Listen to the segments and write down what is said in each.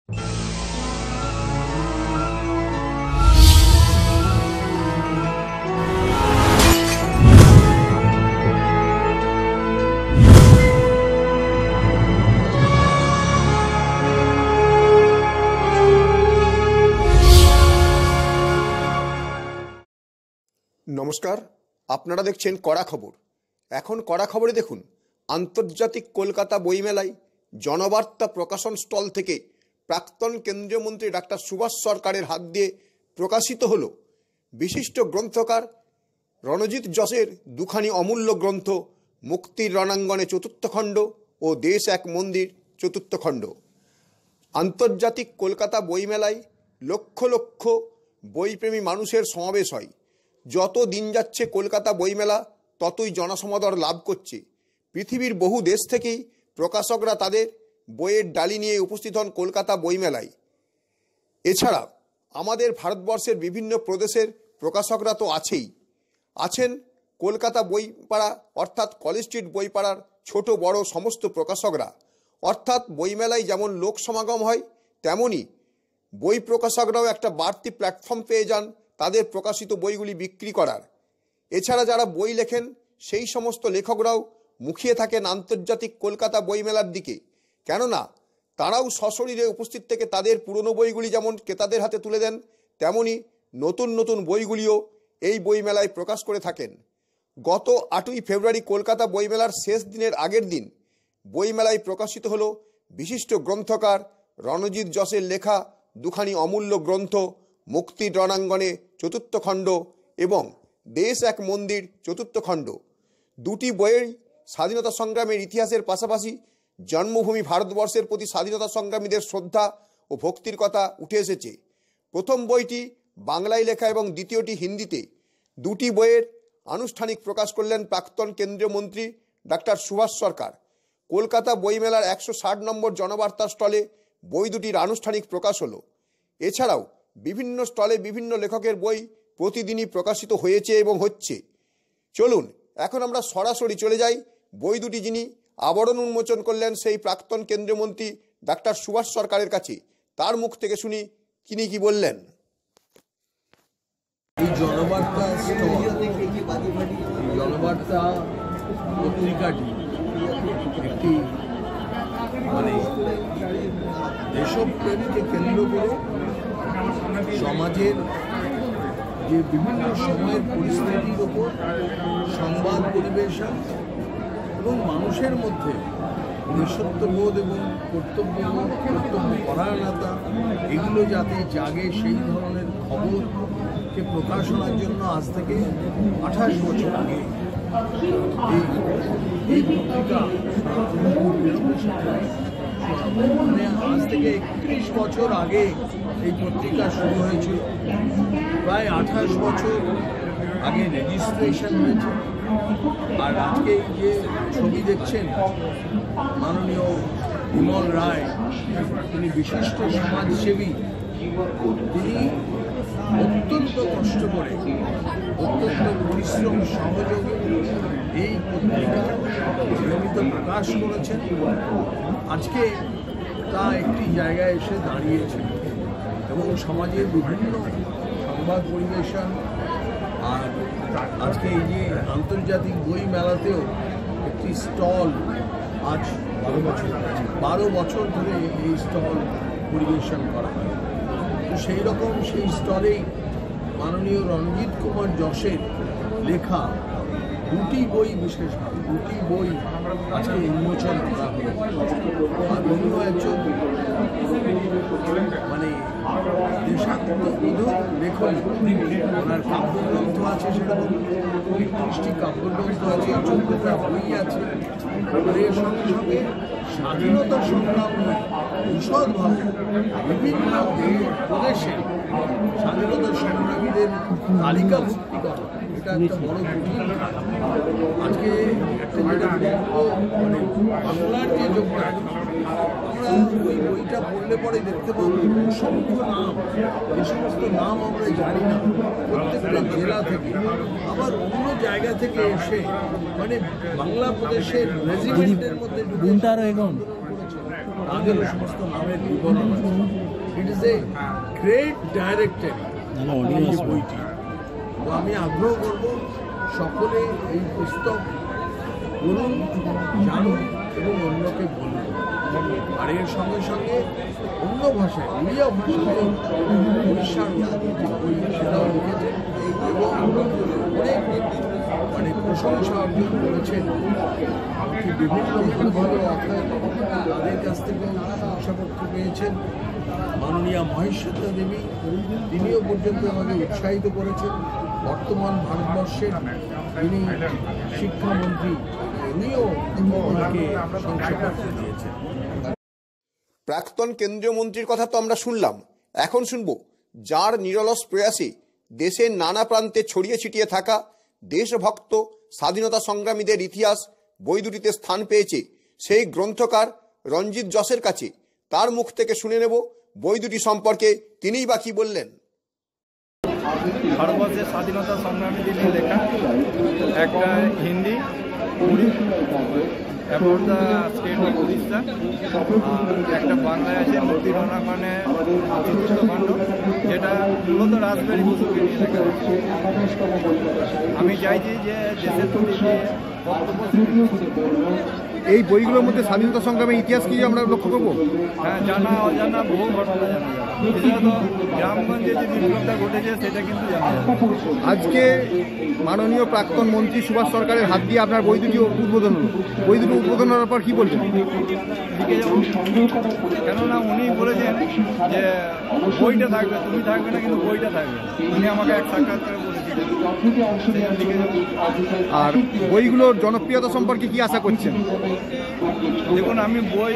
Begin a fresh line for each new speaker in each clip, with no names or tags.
নমস্কার, আপনারা দেখছেন কড়া খবর। এখন কড়া খবরে দেখুন, আন্তর্জাতিক কলকাতা বইমেলায় জনবার্তা প্রকাশন স্টল থেকে প্রাক্তন কেন্দ্রীয় মন্ত্রী ডাক্তার সুভাষ সরকারের হাত দিয়ে প্রকাশিত হল বিশিষ্ট গ্রন্থকার রণজিৎ যশের দুখানি অমূল্য গ্রন্থ মুক্তির রণাঙ্গনে চতুর্থ খণ্ড ও দেশ এক মন্দির চতুর্থ খণ্ড। আন্তর্জাতিক কলকাতা বইমেলায় লক্ষ লক্ষ বইপ্রেমী মানুষের সমাবেশ হয়। যত দিন যাচ্ছে কলকাতা বইমেলা ততই জনসমাদর লাভ করছে। পৃথিবীর বহু দেশ থেকেই প্রকাশকরা তাদের বইয়ের ডালি নিয়ে উপস্থিত হন কলকাতা বইমেলায়। এছাড়া আমাদের ভারতবর্ষের বিভিন্ন প্রদেশের প্রকাশকরা তো আছেন কলকাতা বইপাড়া অর্থাৎ কলেজ স্ট্রিট বইপাড়ার ছোট বড় সমস্ত প্রকাশকরা। অর্থাৎ বইমেলায় যেমন লোক সমাগম হয়, তেমনই বই প্রকাশকরাও একটা বাড়তি প্ল্যাটফর্ম পেয়ে যান তাদের প্রকাশিত বইগুলি বিক্রি করার। এছাড়া যারা বই লেখেন সেই সমস্ত লেখকরাও মুখিয়ে থাকেন আন্তর্জাতিক কলকাতা বইমেলার দিকে, কেননা তারাও সশরীরে উপস্থিত থেকে তাদের পুরনো বইগুলি যেমন ক্রেতাদের হাতে তুলে দেন, তেমনি নতুন নতুন বইগুলিও এই বইমেলায় প্রকাশ করে থাকেন। গত 8ই ফেব্রুয়ারি কলকাতা বইমেলার শেষ দিনের আগের দিন বইমেলায় প্রকাশিত হল বিশিষ্ট গ্রন্থকার রণজিৎ যশের লেখা দুখানি অমূল্য গ্রন্থ মুক্তির রণাঙ্গনে চতুর্থ খণ্ড এবং দেশ এক মন্দির চতুর্থ খণ্ড। দুটি বইয়ের স্বাধীনতা সংগ্রামের ইতিহাসের পাশাপাশি জন্মভূমি ভারতবর্ষের প্রতি স্বাধীনতা সংগ্রামীদের শ্রদ্ধা ও ভক্তির কথা উঠে এসেছে। প্রথম বইটি বাংলায় লেখা এবং দ্বিতীয়টি হিন্দিতে। দুটি বইয়ের আনুষ্ঠানিক প্রকাশ করলেন প্রাক্তন কেন্দ্রীয় মন্ত্রী ডাক্তার সুভাষ সরকার। কলকাতা বইমেলার 160 নম্বর জনবার্তা স্টলে বই দুটির আনুষ্ঠানিক প্রকাশ হলো। এছাড়াও বিভিন্ন স্টলে বিভিন্ন লেখকের বই প্রতিদিনই প্রকাশিত হয়েছে এবং হচ্ছে। চলুন এখন আমরা সরাসরি চলে যাই বই দুটি যিনি আবরণ উন্মোচন করলেন সেই প্রাক্তন কেন্দ্রীয় মন্ত্রী ডাক্তার সুভাষ সরকারের কাছে। তার মুখ থেকে শুনি তিনি কি বললেন।
এই জনবার্তা পত্রিকাটি একটি দেশপ্রেমকে কেন্দ্র করে সমাজের যে বিভিন্ন সময়ের পরিস্থিতির উপর সংবাদ পরিবেশন এবং মানুষের মধ্যে দেশত্ববোধ এবং কর্তব্যপরায়ণতা এগুলো যাতে জাগে সেই ধরনের খবরকে প্রকাশনার জন্য আজ থেকে 28 বছর আগে এই পত্রিকা আজ থেকে 31 বছর আগে এই পত্রিকা শুরু হয়েছিল। প্রায় 28 বছর আগে রেজিস্ট্রেশন হয়েছে। আর আজকে এই যে ছবি দেখছেন, মাননীয় বিমল রায়, তিনি বিশিষ্ট সমাজসেবী। তিনি অত্যন্ত কষ্ট করে, অত্যন্ত পরিশ্রম সহযোগে এই পত্রিকা নিয়মিত প্রকাশ করেছেন। আজকে তা একটি জায়গায় এসে দাঁড়িয়েছে এবং সমাজের বিভিন্ন সংবাদ পরিবেশন আর আজকে এই যে আন্তর্জাতিক বই মেলাতেও একটি স্টল আজ 12 বছর ধরে এই স্টল পরিবেশন করা হয়। তো সেই রকম সেই স্টলেই মাননীয় রণজিৎ কুমার যশের লেখা দুটি বই, বিশেষভাবে দুটি বই আজকে উন্মোচন করা হলো। আর অন্য একজন দেশাত্মবোধক লেখক, ওনার কাব্যগ্রন্থ আছে, সেরকম 30টি কাব্যগ্রন্থ আছে, 14টা বই আছে। এর সঙ্গে সঙ্গে স্বাধীনতা সংগ্রাম বিশদভাবে বিভিন্ন প্রদেশে স্বাধীনতা সংগ্রামীদের তালিকাভুক্তি করা, এটা একটা বড় কঠিন। আজকে একটা যেটা বাংলার যে যোগটা, আমরা ওই বইটা পড়লে পরে দেখতে পাবো অসংখ্য নাম, যে সমস্ত নাম আমরা জানি না, প্রত্যেকটা জেলা থেকে আবার অন্য জায়গা থেকে এসে বাংলা প্রদেশের রেজিমেন্টের মধ্যে তাদেরও সমস্ত নামের বিবরণ আছে। It is a great directory এই বইটি। তো আমি আগ্রহ করব সকলে এই পুস্তক পড়ুন, জানুন এবং অন্যকে বলুন। আর এর সঙ্গে সঙ্গে অন্য ভাষায়, উড়িয়া ভাষায় উড়িষ্যার বই সেটাও লিখেছেন এবং অনেক মানে প্রশংসা অর্জন করেছেন। আমাকে বিভিন্ন ভালো ভালো অর্থাৎ তাদের কাছ থেকে প্রশংসাপত্র পেয়েছেন। মাননীয়া মহেশ্বরী দেবী তিনিও পর্যন্ত আমাকে উৎসাহিত করেছেন। বর্তমান ভারতবর্ষের যিনি শিক্ষামন্ত্রী উনিও ওনাকে প্রশংসাপত্র দিয়েছেন।
প্রাক্তন কেন্দ্রীয় মন্ত্রীর কথা তো আমরা শুনলাম, এখন শুনব যার নিরলস প্রয়াসে দেশের নানা প্রান্তে ছড়িয়ে ছিটিয়ে থাকা দেশভক্ত স্বাধীনতা সংগ্রামীদের ইতিহাস বই দুটিতে স্থান পেয়েছে সেই গ্রন্থকার রঞ্জিত যশের কাছে। তার মুখ থেকে শুনে নেব বই দুটি সম্পর্কে তিনিই বা কি বললেন।
ভারতবর্ষের স্বাধীনতা সংগ্রামীদের নিয়ে লেখা, একটা Hindi about the state of Orissa, একটা বাংলায় আছে মুক্তি রণাঙ্গনে চতুর্থ খণ্ড, যেটা মূলত রাসবিহারী বসুকে নিয়ে লেখা। আমি চাইছি যে দেশের প্রতি যে
এই বইগুলোর মধ্যে স্বাধীনতা সংগ্রামের ইতিহাস কি আমরা লক্ষ্য করবো?
হ্যাঁ, জানা অজানা বহু ঘটনা জানা যায়। বিশেষত গ্রামগঞ্জে যে বিপ্লবটা ঘটেছে সেটা কিন্তু জানা যায়।
আজকে মাননীয় প্রাক্তন মন্ত্রী সুভাষ সরকারের হাত দিয়ে আপনার বই দুটি উদ্বোধন হলো। বই দুটি উদ্বোধন হওয়ার পর কী বলছেন?
লিখে যাবো, কেননা উনি বলেছেন যে বইটা থাকবে, তুমি থাকবে না কিন্তু বইটা থাকবে। উনি আমাকে এক সাক্ষাৎকারে বলেছিলেন।
আর বইগুলোর জনপ্রিয়তা সম্পর্কে কি আশা করছেন?
দেখুন, আমি বই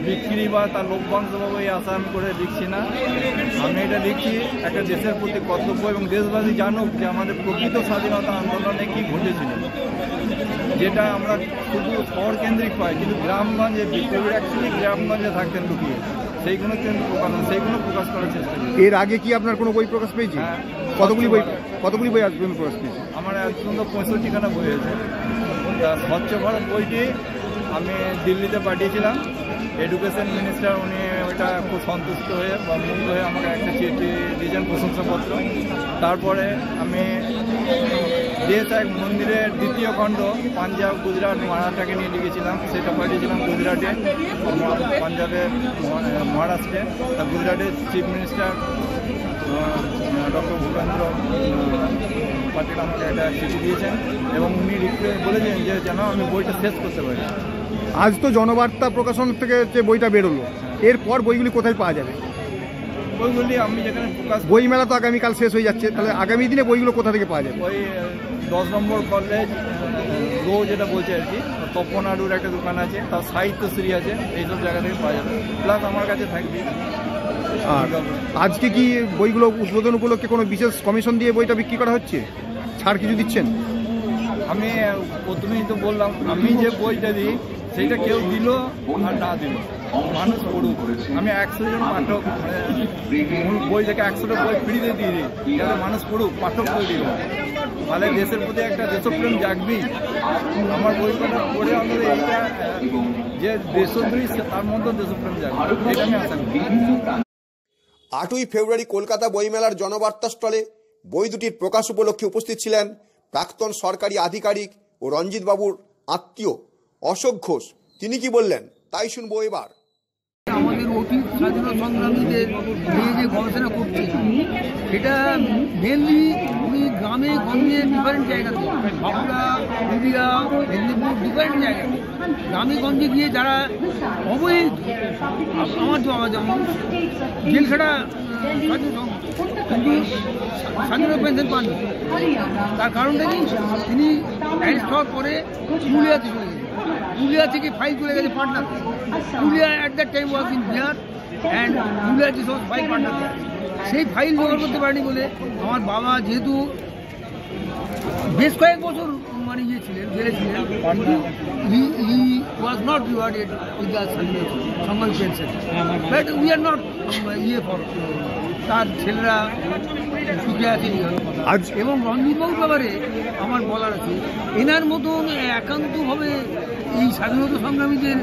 বিক্রি বা তার লভ্যাংশ পাবো এই আশা আমি করে লিখছি না। আমি এটা লিখছি একটা দেশের প্রতি কর্তব্য, এবং দেশবাসী জানুক যে আমাদের প্রকৃত স্বাধীনতা আন্দোলনে কী ঘটেছিল, যেটা আমরা শুধু শহর কেন্দ্রিক পাই, কিন্তু গ্রামগঞ্জে বিপ্লবীরা অ্যাকচুয়ালি গ্রামগঞ্জে থাকতেন লুকিয়ে, সেইগুলো কিন্তু সেইগুলো প্রকাশ করার চেষ্টা করি।
এর আগে কি আপনার কোনো বই প্রকাশ পেয়েছে?
হ্যাঁ,
কতগুলি বই আজ পর্যন্ত প্রকাশ পেয়েছে?
আমার এখন তো 65খানা বই হয়েছে। তা স্বচ্ছ ভারত বইটি আমি দিল্লিতে পাঠিয়েছিলাম। এডুকেশন মিনিস্টার উনি ওইটা খুব সন্তুষ্ট হয়ে বা মুগ্ধ হয়ে আমাকে একটা চিঠি দিয়েছেন, প্রশংসাপত্র। তারপরে আমি দেশ এক মন্দিরের দ্বিতীয় খণ্ড পাঞ্জাব, গুজরাট, মারাঠাকে নিয়ে লিখেছিলাম, সেটা পাঠিয়েছিলাম গুজরাটে, পাঞ্জাবের মহারাষ্ট্রে। তা গুজরাটের chief minister doctor Bhupendra Patel আমাকে একটা চিঠি দিয়েছেন এবং উনি বলেছেন যে যেন আমি বইটা শেষ করতে পারি।
আজ তো জনবার্তা প্রকাশন থেকে যে বইটা বেরোলো, এরপর বইগুলি কোথায় পাওয়া যাবে?
বইগুলি আমি যেখানে প্রকাশ,
বই মেলা তো আগামীকাল শেষ হয়ে যাচ্ছে, তাহলে আগামী দিনে বইগুলো কোথা থেকে পাওয়া যাবে?
ওই 10 নম্বর কলেজ রো যেটা বলছে আর কি, তপনাড়ুর একটা দোকান আছে, তার সাহিত্যশ্রী আছে, এইসব জায়গা থেকে পাওয়া যাবে। প্লাস আমার কাছে থাকবে।
আর আজকে কি বইগুলো উদ্বোধন উপলক্ষে কোনো বিশেষ কমিশন দিয়ে বইটা বিক্রি করা হচ্ছে? ছাড় কিছু দিচ্ছেন?
আমি প্রথমেই তো বললাম, আমি যে বইটা দিই সেইটা কেউ দিল আর না দিল, মানুষ পড়ুক। আমি 100 জন পাঠক বই থেকে 100টা বই ফ্রিতে দিয়ে দিই, যাতে মানুষ পড়ুক, পাঠক বই দিল, তাহলে দেশের প্রতি একটা দেশপ্রেম জাগবি। আমার বইটা পড়ে অন্তত এইটা যে দেশপ্রেমী তার মধ্যে দেশপ্রেম জাগবে, এটা আমি আশা করি।
8ই ফেব্রুয়ারি কলকাতা বইমেলার জনবার্তা স্টলে বই দুটির প্রকাশ উপলক্ষে উপস্থিত ছিলেন প্রাক্তন সরকারি আধিকারিক ও রঞ্জিত বাবুর আত্মীয় অশোক ঘোষ। তিনি কি বললেন তাই শুনবো এবার।
আমাদের অতীত স্বাধীনতা সংগ্রামীদের নিয়ে যে গবেষণা করছে সেটা মেনলি উনি গ্রামে গঞ্জে ডিফারেন্ট জায়গাতে, বাঁকুড়া, পুরুলিয়া, মেদিনীপুর, ডিফারেন্ট জায়গাতে গ্রামে গঞ্জে গিয়ে যারা অবহেলিত, আমার তো আওয়াজ যেমন জেল ছাড়া কিন্তু স্বাধীনতা পেনশন পাননি। তার কারণটা কি, তিনি অ্যারেস্ট হওয়ার পরে পুরুলিয়াতে চলে গেছেন, পুরুলিয়া থেকে ফাইল চলে গেছে পাটনাতে। Purulia at that time was in Bihar and Purulia যে সব ফাইল পাটনাতে, সেই ফাইল জোগাড় করতে পারেনি বলে আমার বাবা যেহেতু বেশ কয়েক বছর মানে ইয়ে ছিলেন, জেলে ছিলেন, he was not rewarded with the সংগ্রামী pension, but we are not ইয়ে ফর, তার ছেলেরা সুখে আছে। এবং রঞ্জিতবাবুর ব্যাপারে আমার বলার আছে, এনার মতন একান্তভাবে এই স্বাধীনতা সংগ্রামীদের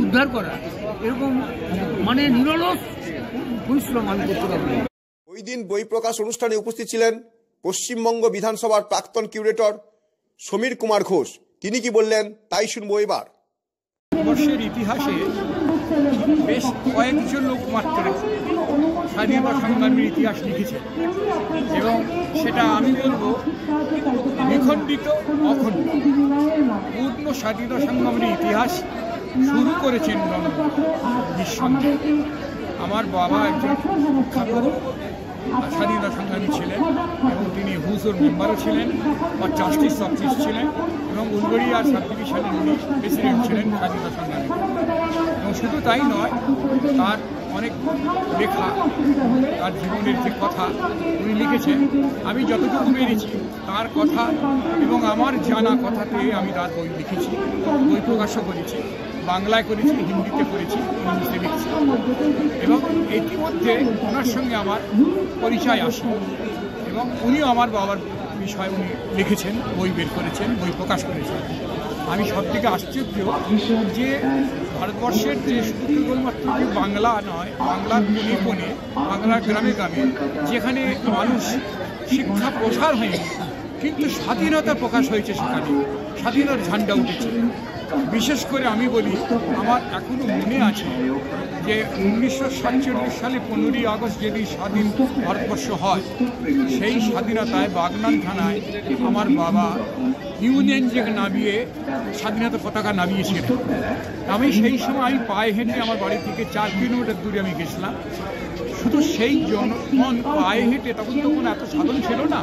উদ্ধার করা, এরকম মানে নিরলস পরিশ্রম আমি করতে পারবো।
ওই দিন বই প্রকাশ অনুষ্ঠানে উপস্থিত ছিলেন পশ্চিমবঙ্গ বিধানসভার প্রাক্তন কিউরেটর সমীর কুমার ঘোষ। তিনি কি বললেন তাই শুনবো এবার।
ভারতবর্ষের ইতিহাসে বেশ কয়েকজন লোক মাত্র স্বাধীনতা সংগ্রামের ইতিহাস লিখেছে, এবং সেটা আমি বলবো বিখণ্ডিত অখণ্ড। পূর্ণ স্বাধীনতা সংগ্রামের ইতিহাস শুরু করেছেন নিঃসন্দেহে। আমার বাবা একজন বিখ্যাত স্বাধীনতা সংগ্রামী ছিলেন, এবং তিনি হুজুর মেম্বারও ছিলেন বা জাস্টিস অফ পিস ছিলেন, এবং উলবেড়িয়া সাব ডিভিশনের উনি প্রেসিডেন্ট ছিলেন স্বাধীনতা সংগ্রামী। এবং শুধু তাই নয়, তার অনেক লেখা, তার জীবনের যে কথা উনি লিখেছেন, আমি যতটুকু পেরেছি তার কথা এবং আমার জানা কথাতে আমি তার বই লিখেছি, বই প্রকাশও করেছি, বাংলায় করেছি, হিন্দিতে করেছি, ইংলিশে লিখেছি। এবং ইতিমধ্যে ওনার সঙ্গে আমার পরিচয় আসে, এবং উনিও আমার বাবার বিষয়ে উনি লিখেছেন, বই বের করেছেন, বই প্রকাশ করেছেন। আমি সব থেকে আশ্চর্য যে ভারতবর্ষের যে শুধু কেবলমাত্র যে বাংলা নয়, বাংলার কোণে কোণে, বাংলার গ্রামে গ্রামে যেখানে মানুষ শিক্ষা প্রসার হয়নি, কিন্তু স্বাধীনতা প্রকাশ হয়েছে, সেখানে স্বাধীনতার ঝান্ডা উঠেছে। বিশেষ করে আমি বলি, আমার এখনো মনে আছে যে 1947 সালে 15ই আগস্ট যেদিন স্বাধীন ভারতবর্ষ হয়, সেই স্বাধীনতায় বাগনান থানায় আমার বাবা ইউনিয়ন জ্যাক নামিয়ে স্বাধীনতা পতাকা নামিয়েছিলেন। আমি সেই সময় পায়ে হেঁটে আমার বাড়ি থেকে 4 কিলোমিটার দূরে আমি গেছিলাম। শুধু সেই জনগণ পায়ে হেঁটে, তখন এত সাধন ছিল না,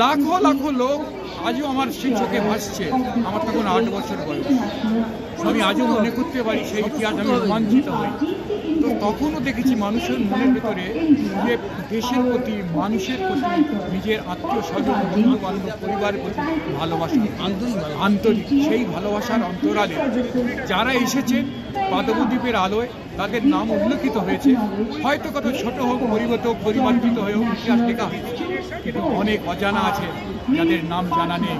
লাখো লাখো লোক আজও আমার সেই চোখে ভাসছে। আমার তখন 8 বছর বয়স। আমি আজও মনে করতে পারি সেই ইতিহাস, আমি রোমাঞ্চিত হই। তো তখনও দেখেছি মানুষের মনের ভেতরে যে দেশের প্রতি, মানুষের প্রতি, নিজের আত্মীয় স্বজন, বন্ধু বান্ধব, পরিবারের প্রতি ভালোবাসা, আন্তরিক সেই ভালোবাসার অন্তরালে যারা এসেছেন পাদবদ্বীপের আলোয়, তাদের নাম উল্লেখিত হয়েছে। হয়তো কত ছোট হোক, পরিবর্তিত হয়েও ইতিহাস লেখা হয়েছে, কিন্তু অনেক অজানা আছে যাদের নাম জানা নেই।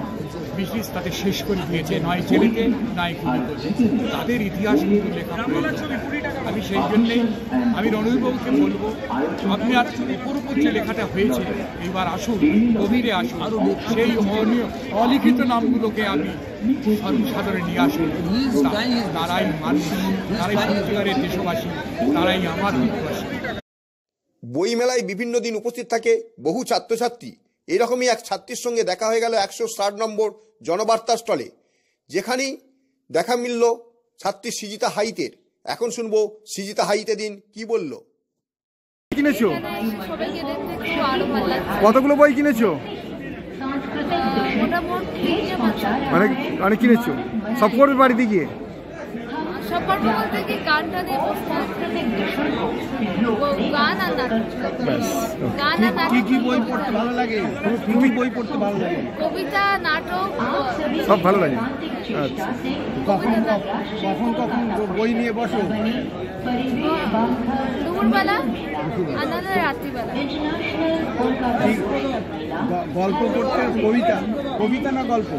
ব্রিটিশ তাদের শেষ করে দিয়েছে, নয় জেলেতে নয় গুলি করে। তাদের ইতিহাস কিন্তু লেখা প্রয়োজন। আমি সেই জন্যেই আমি রণবীরবাবুকে বলবো, আপনি আর উপর যে লেখাটা হয়েছে, এইবার আসুন, গভীরে আসুন, সেই অলিখিত নামগুলোকে আমি সর্বসাধারণে নিয়ে আসুন। তারাই মানুষ, তারাই সত্যিকারের দেশবাসী, তারাই আমার দেশবাসী।
বইমেলায় বিভিন্ন দিন উপস্থিত থাকে বহু ছাত্রছাত্রী। এরকমই এক ছাত্রীর সঙ্গে দেখা হয়ে গেল 160 নম্বর জনবার্তা স্টলে, যেখানেই দেখা মিলল ছাত্রী সৃজিতা হাইতের। এখন শুনবো সৃজিতা হাইতে দিন কি বলল।
কিনেছো? কতগুলো বই কিনেছো? মানে কিনেছো সব করবে বাড়িতে গিয়ে?
সব করবো বলতে কি, গানটা দিয়ে বসতে, গান আর নাটক। গান আর নাটক।
কি বই পড়তে ভালো লাগে? বই পড়তে ভালো লাগে?
কবিতা, নাটক
সব ভালো লাগে।
আচ্ছা, কখন বই নিয়ে বসো?
দুপুরবেলা আর নাহলে রাত্রিবেলা।
গল্প পড়তে? কবিতা না গল্প?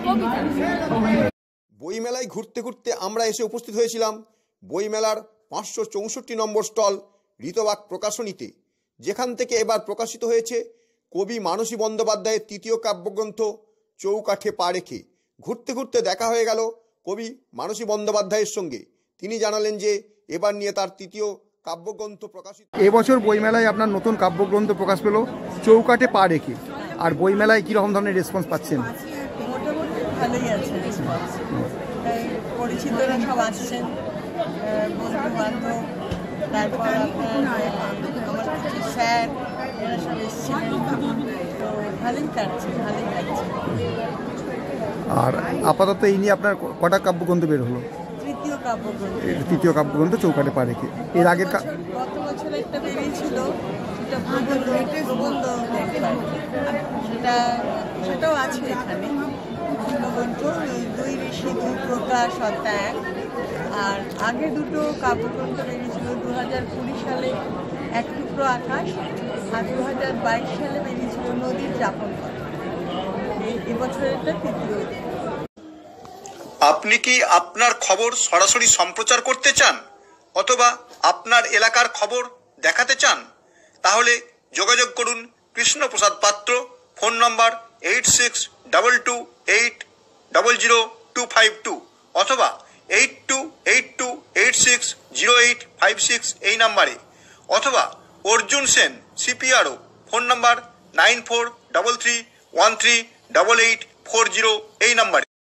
কবিতা।
বইমেলায় ঘুরতে ঘুরতে আমরা এসে উপস্থিত হয়েছিলাম বইমেলার 564 নম্বর স্টল ঋতবাক প্রকাশনীতে, যেখান থেকে এবার প্রকাশিত হয়েছে কবি মানসী বন্দ্যোপাধ্যায়ের 3য় কাব্যগ্রন্থ চৌকাঠে পা রেখে। ঘুরতে ঘুরতে দেখা হয়ে গেল কবি মানসী বন্দ্যোপাধ্যায়ের সঙ্গে। তিনি জানালেন যে এবার নিয়ে তার 3য় কাব্যগ্রন্থ প্রকাশিত।
এবছর বইমেলায় আপনার নতুন কাব্যগ্রন্থ প্রকাশ পেল চৌকাঠে পা রেখে। আর বইমেলায় কীরকম ধরনের রেসপন্স পাচ্ছেন?
মোটামুটি ভালোই আছে রেসপন্স। পরিচিতরা সব আসছেন, বন্ধু বান্ধব, তারপর আপনার আমার স্যার, এরা সব এসেছিলেন। তো ভালোই কাটছে।
আর আপাতত এই নিয়ে আপনার কটা কাব্যগ্রন্থ বের হলো? তৃতীয় কাব্যগ্রন্থ চৌকাঠে পা রেখে। এর আগের
গত বছর একটা বেরিয়েছিল, সেটাও আছে এখানে। দুই ঋষি দুই প্রকাশ অধ্যায়। আর আগে দুটো কাব্যগ্রন্থ বেরিয়েছিল, 2020 সালে এক টুকরো আকাশ, আর 2022 সালে বেরিয়েছিল নদীর যাপন কথা। এবছরের এটা তৃতীয়।
আপনি কি আপনার খবর সরাসরি সম্প্রচার করতে চান অথবা আপনার এলাকার খবর দেখাতে চান? তাহলে যোগাযোগ করুন কৃষ্ণপ্রসাদ পাত্র, ফোন নম্বর 8622800252 অথবা 8282860856 এই নাম্বারে, অথবা অর্জুন সেন CPRO, ফোন নম্বর 9433138840 এই নাম্বারে।